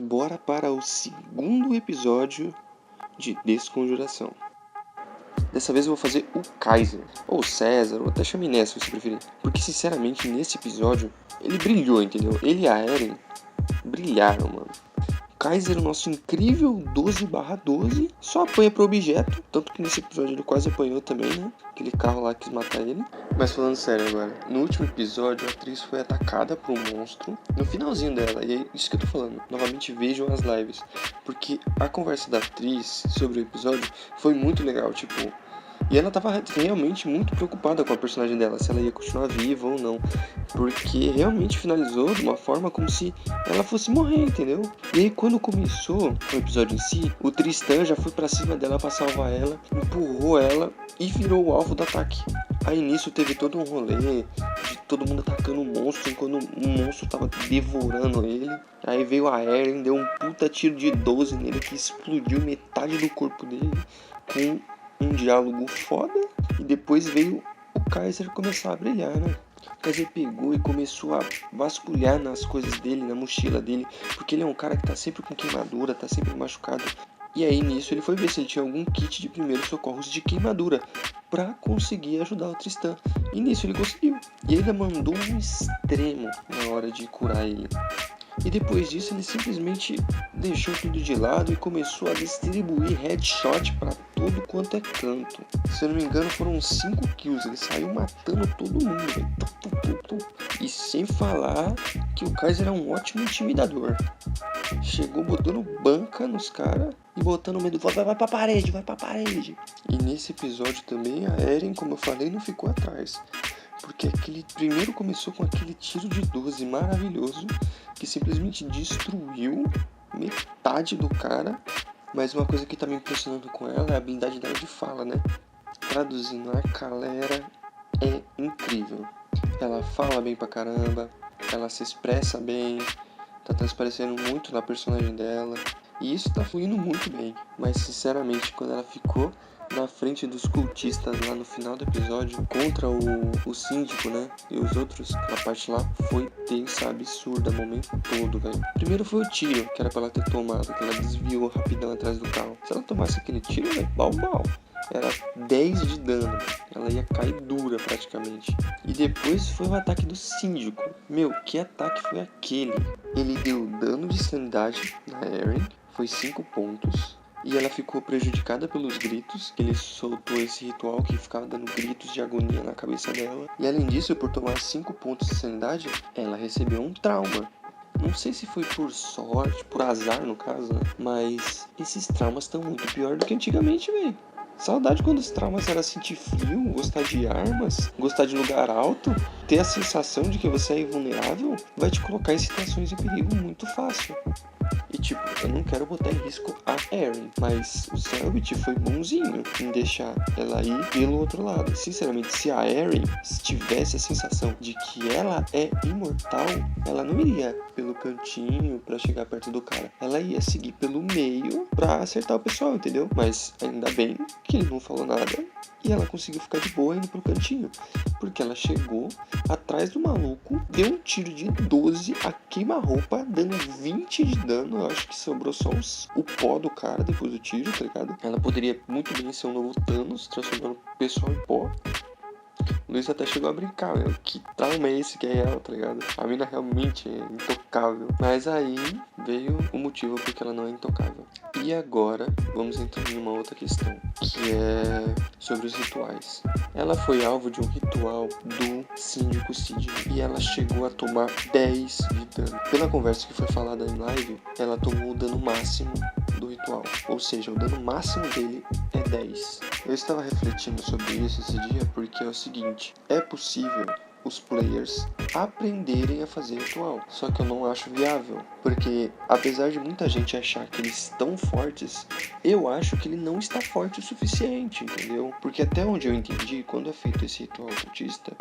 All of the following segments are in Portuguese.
Bora para o segundo episódio de Desconjuração. Dessa vez eu vou fazer o Kaiser, ou César, ou até Chaminé se você preferir. Porque sinceramente nesse episódio ele brilhou, entendeu? Ele e a Eren brilharam, mano. Kaiser, o nosso incrível 12/12, só apanha pro objeto. Tanto que nesse episódio ele quase apanhou também, né? Aquele carro lá quis matar ele. Mas falando sério agora, no último episódio a atriz foi atacada por um monstro. No finalzinho dela, e é isso que eu tô falando. Novamente vejam as lives. Porque a conversa da atriz sobre o episódio foi muito legal, tipo... E ela tava realmente muito preocupada com a personagem dela, se ela ia continuar viva ou não. Porque realmente finalizou de uma forma como se ela fosse morrer, entendeu? E aí quando começou o episódio em si, o Tristan já foi pra cima dela pra salvar ela, empurrou ela e virou o alvo do ataque. Aí nisso teve todo um rolê de todo mundo atacando o monstro enquanto o monstro tava devorando ele. Aí veio a Eren, deu um puta tiro de 12 nele que explodiu metade do corpo dele com um diálogo foda. E depois veio o Kaiser começar a brilhar, né? O Kaiser pegou e começou a vasculhar nas coisas dele, na mochila dele, porque ele é um cara que tá sempre com queimadura, tá sempre machucado. E aí nisso ele foi ver se ele tinha algum kit de primeiros socorros de queimadura pra conseguir ajudar o Tristan. E nisso ele conseguiu. E ele mandou um extremo na hora de curar ele. E depois disso ele simplesmente deixou tudo de lado e começou a distribuir headshot pra todo quanto é canto. Se eu não me engano foram 5 kills, ele saiu matando todo mundo, velho. E sem falar que o Kaiser é um ótimo intimidador. Chegou botando banca nos caras e botando medo, vai pra parede, vai pra parede. E nesse episódio também a Eren, como eu falei, não ficou atrás. Porque aquele primeiro começou com aquele tiro de 12 maravilhoso que simplesmente destruiu metade do cara. Mas uma coisa que tá me impressionando com ela é a habilidade dela de fala, né? Traduzindo, a galera é incrível. Ela fala bem pra caramba, ela se expressa bem, tá transparecendo muito na personagem dela. E isso tá fluindo muito bem. Mas sinceramente, quando ela ficou na frente dos cultistas lá no final do episódio contra o síndico, né? E os outros, a parte lá foi tensa, absurda, o momento todo, velho. Primeiro foi o tiro, que era pra ela ter tomado, que ela desviou rapidão atrás do carro. Se ela tomasse aquele tiro, velho, bal. Era 10 de dano, ela ia cair dura praticamente. E depois foi o ataque do síndico. Meu, que ataque foi aquele? Ele deu dano de sanidade na Eren, foi 5 pontos. E ela ficou prejudicada pelos gritos, que ele soltou esse ritual que ficava dando gritos de agonia na cabeça dela. E além disso, por tomar 5 pontos de sanidade, ela recebeu um trauma. Não sei se foi por sorte, por azar no caso, né? Mas esses traumas estão muito pior do que antigamente, velho. Saudade quando os traumas era sentir frio, gostar de armas, gostar de lugar alto, ter a sensação de que você é invulnerável, vai te colocar em situações de perigo muito fácil. E tipo, eu não quero botar em risco a Eren, mas o Selbit foi bonzinho em deixar ela ir pelo outro lado. Sinceramente, se a Eren tivesse a sensação de que ela é imortal, ela não iria pelo cantinho pra chegar perto do cara. Ela ia seguir pelo meio pra acertar o pessoal, entendeu? Mas ainda bem que ele não falou nada e ela conseguiu ficar de boa indo pro cantinho. Porque ela chegou atrás do maluco, deu um tiro de 12 a queima-roupa, dando 20 de dano. Eu acho que sobrou só o pó do cara depois do tiro, tá ligado? Ela poderia muito bem ser um novo Thanos, transformando o pessoal em pó. O Luiz até chegou a brincar, meu. Que trauma é esse que é ela, tá ligado? A mina realmente é intocável. Mas aí veio o motivo porque ela não é intocável. E agora, vamos entrar em uma outra questão, que é sobre os rituais. Ela foi alvo de um ritual do síndico Sidney e ela chegou a tomar 10 de dano. Pela conversa que foi falada em live, ela tomou o dano máximo do ritual. Ou seja, o dano máximo dele é 10. Eu estava refletindo sobre isso esse dia porque é o seguinte: é possível os players aprenderem a fazer ritual, só que eu não acho viável, porque apesar de muita gente achar que eles estão fortes, eu acho que ele não está forte o suficiente, entendeu? Porque até onde eu entendi, quando é feito esse ritual cultista,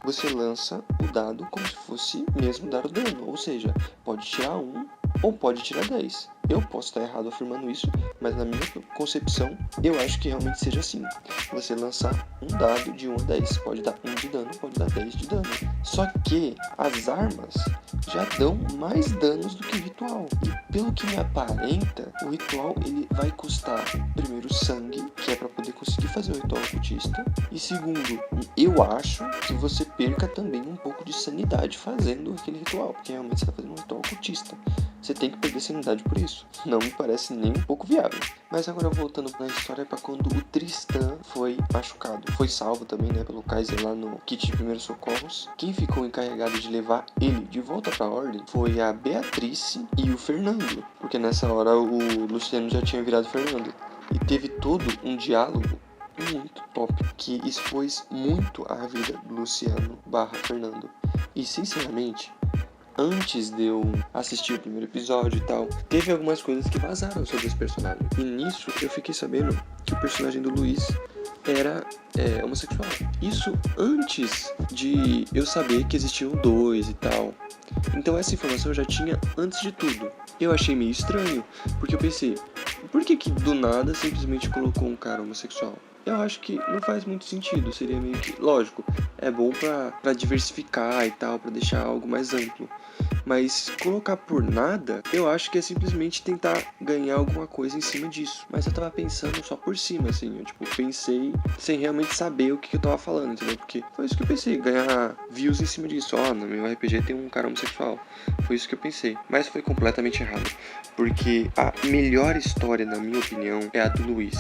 você lança o dado como se fosse mesmo dar o dano, ou seja, pode tirar um ou pode tirar 10. Eu posso estar errado afirmando isso, mas na minha concepção, eu acho que realmente seja assim. Você lançar um dado de 1 a 10, pode dar 1 de dano, pode dar 10 de dano. Só que as armas já dão mais danos do que o ritual. E pelo que me aparenta, o ritual ele vai custar, primeiro, sangue, que é para poder conseguir fazer o ritual ocultista. E segundo, eu acho que você perca também um pouco de sanidade fazendo aquele ritual, porque realmente você está fazendo um ritual ocultista. Você tem que perder sanidade por isso. Não me parece nem um pouco viável. Mas agora voltando na história para quando o Tristan foi machucado. Foi salvo também, né, pelo Kaiser lá no kit de primeiros socorros. Quem ficou encarregado de levar ele de volta para a ordem foi a Beatrice e o Fernando. Porque nessa hora o Luciano já tinha virado Fernando. E teve todo um diálogo muito top, que expôs muito a vida do Luciano / Fernando. E sinceramente, antes de eu assistir o primeiro episódio e tal, teve algumas coisas que vazaram sobre esse personagem. E nisso eu fiquei sabendo que o personagem do Luiz era homossexual. Isso antes de eu saber que existiam 2 e tal. Então essa informação eu já tinha antes de tudo. Eu achei meio estranho, porque eu pensei, por que do nada simplesmente colocou um cara homossexual? Eu acho que não faz muito sentido, seria meio que... Lógico, é bom pra diversificar e tal, pra deixar algo mais amplo. Mas colocar por nada, eu acho que é simplesmente tentar ganhar alguma coisa em cima disso. Mas eu tava pensando só por cima, assim, eu pensei sem realmente saber o que eu tava falando, entendeu? Porque foi isso que eu pensei, ganhar views em cima disso. No meu RPG tem um cara homossexual. Foi isso que eu pensei, mas foi completamente errado. Porque a melhor história, na minha opinião, é a do Luiz.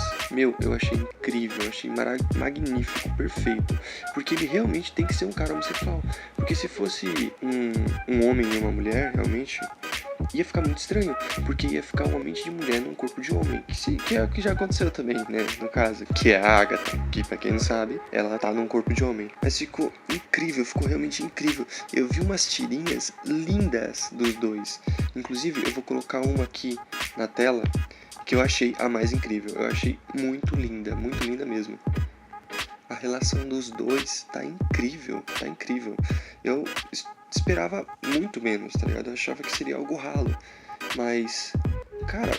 Eu achei incrível, eu achei magnífico, perfeito. Porque ele realmente tem que ser um cara homossexual. Porque se fosse um homem e uma mulher, realmente, ia ficar muito estranho. Porque ia ficar uma mente de mulher num corpo de homem. Que é o que já aconteceu também, né, no caso. Que é a Agatha, que pra quem não sabe, ela tá num corpo de homem. Mas ficou incrível, ficou realmente incrível. Eu vi umas tirinhas lindas dos dois. Inclusive, eu vou colocar uma aqui na tela que eu achei a mais incrível. Eu achei muito linda mesmo. A relação dos dois tá incrível, tá incrível. Eu esperava muito menos, tá ligado? Eu achava que seria algo ralo. Mas, cara,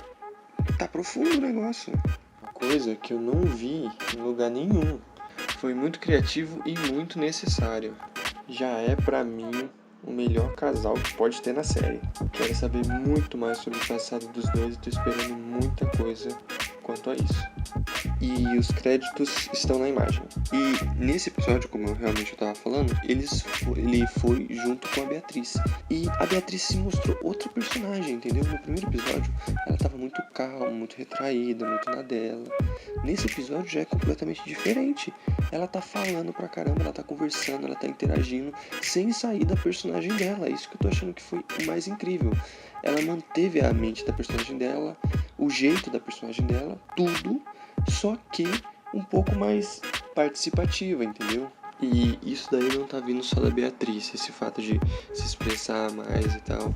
tá profundo o negócio. Uma coisa que eu não vi em lugar nenhum. Foi muito criativo e muito necessário. Já é pra mim o melhor casal que pode ter na série. Quero saber muito mais sobre o passado dos dois e tô esperando muita coisa quanto a isso. E os créditos estão na imagem. E nesse episódio, como eu realmente estava falando, ele foi junto com a Beatriz. E a Beatriz se mostrou outro personagem, entendeu? No primeiro episódio, ela estava muito calma, muito retraída, muito na dela. Nesse episódio já é completamente diferente. Ela tá falando pra caramba, ela tá conversando, ela tá interagindo, sem sair da personagem dela. É isso que eu tô achando que foi o mais incrível. Ela manteve a mente da personagem dela, o jeito da personagem dela, tudo, só que um pouco mais participativa, entendeu? E isso daí não tá vindo só da Beatriz, esse fato de se expressar mais e tal.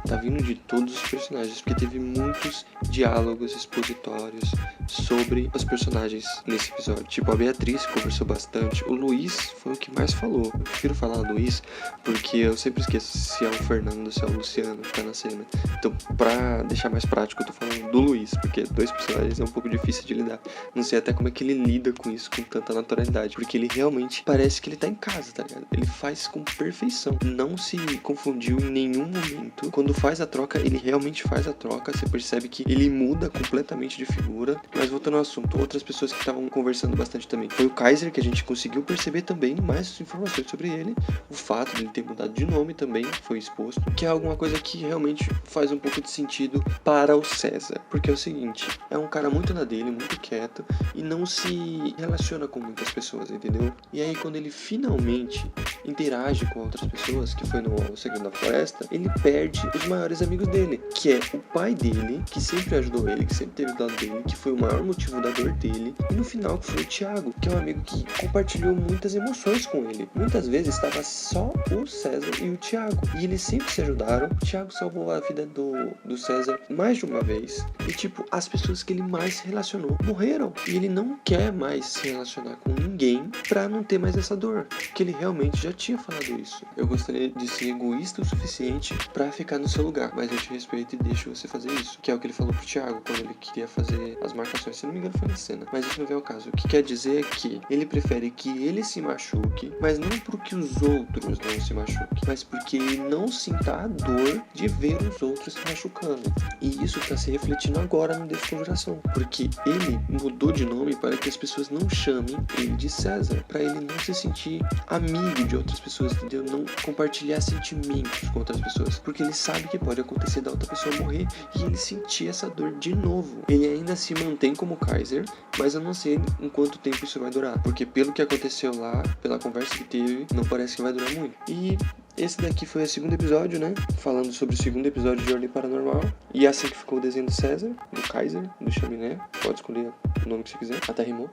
Tá vindo de todos os personagens, porque teve muitos diálogos expositórios sobre os personagens nesse episódio. Tipo, a Beatriz conversou bastante, o Luiz foi o que mais falou. Eu prefiro falar Luiz, porque eu sempre esqueço se é o Fernando, se é o Luciano que tá na cena. Então, pra deixar mais prático, eu tô falando do Luiz, porque 2 personagens é um pouco difícil de lidar. Não sei até como é que ele lida com isso com tanta naturalidade, porque ele realmente parece que ele tá em casa, tá ligado? Ele faz com perfeição. Não se confundiu em nenhum momento. Quando faz a troca, ele realmente faz a troca. Você percebe que ele muda completamente de figura. Mas voltando ao assunto, outras pessoas que estavam conversando bastante também. Foi o Kaiser, que a gente conseguiu perceber também mais informações sobre ele. O fato de ele ter mudado de nome também foi exposto. Que é alguma coisa que realmente faz um pouco de sentido para o César. Porque é o seguinte, é um cara muito na dele, muito quieto. E não se relaciona com muitas pessoas, entendeu? E aí quando ele finalmente interage com outras pessoas, que foi no Segredo da Floresta, ele perde os maiores amigos dele, que é o pai dele, que sempre ajudou ele, que sempre teve do lado dele, que foi o maior motivo da dor dele, e no final que foi o Thiago, que é um amigo que compartilhou muitas emoções com ele. Muitas vezes estava só o César e o Thiago, e eles sempre se ajudaram. O Thiago salvou a vida do César mais de uma vez, e tipo, as pessoas que ele mais se relacionou morreram, e ele não quer mais se relacionar com ninguém pra não ter mais essa dor, que ele realmente já tinha falado isso. Eu gostaria de ser egoísta o suficiente pra ficar no seu lugar, mas eu te respeito e deixo você fazer isso. Que é o que ele falou pro Thiago quando ele queria fazer as marcações. Se não me engano, foi na cena. Mas isso não é o caso. O que quer dizer é que ele prefere que ele se machuque, mas não porque os outros não se machuquem, mas porque ele não sinta a dor de ver os outros se machucando. E isso tá se refletindo agora no Desconjuração, porque ele mudou de nome para que as pessoas não chamem ele de César, para ele não se sentir amigo de outras pessoas, entendeu? Não compartilhar sentimentos com outras pessoas, porque ele sabe que pode acontecer da outra pessoa morrer e ele sentir essa dor de novo. Ele ainda se mantém como Kaiser, mas eu não sei em quanto tempo isso vai durar, porque pelo que aconteceu lá, pela conversa que teve, não parece que vai durar muito. E esse daqui foi o segundo episódio, né? Falando sobre o segundo episódio de Ordem Paranormal. E assim que ficou o desenho do César, do Kaiser, do Chaminé. Pode escolher o nome que você quiser. Até rimou.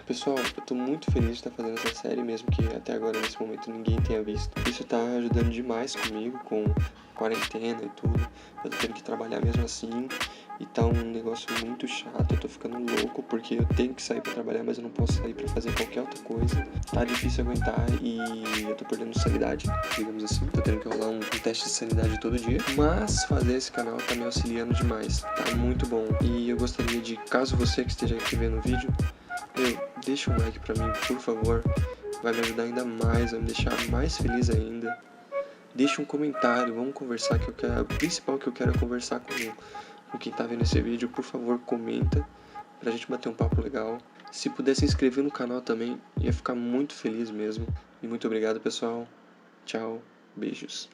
Pessoal, eu tô muito feliz de estar fazendo essa série, mesmo que até agora, nesse momento, ninguém tenha visto. Isso tá ajudando demais comigo, com quarentena e tudo. Eu tô tendo que trabalhar mesmo assim. E tá um negócio muito chato, eu tô ficando louco porque eu tenho que sair pra trabalhar, mas eu não posso sair pra fazer qualquer outra coisa. Tá difícil aguentar e eu tô perdendo sanidade, digamos assim. Tô tendo que rolar um teste de sanidade todo dia. Mas fazer esse canal tá me auxiliando demais, tá muito bom. E eu gostaria de, caso você que esteja aqui vendo o vídeo, deixa um like pra mim, por favor. Vai me ajudar ainda mais, vai me deixar mais feliz ainda. Deixa um comentário, vamos conversar, que eu quero, o principal que eu quero é conversar com quem tá vendo esse vídeo. Por favor, comenta pra gente bater um papo legal. Se puder se inscrever no canal também, ia ficar muito feliz mesmo. E muito obrigado, pessoal. Tchau, beijos.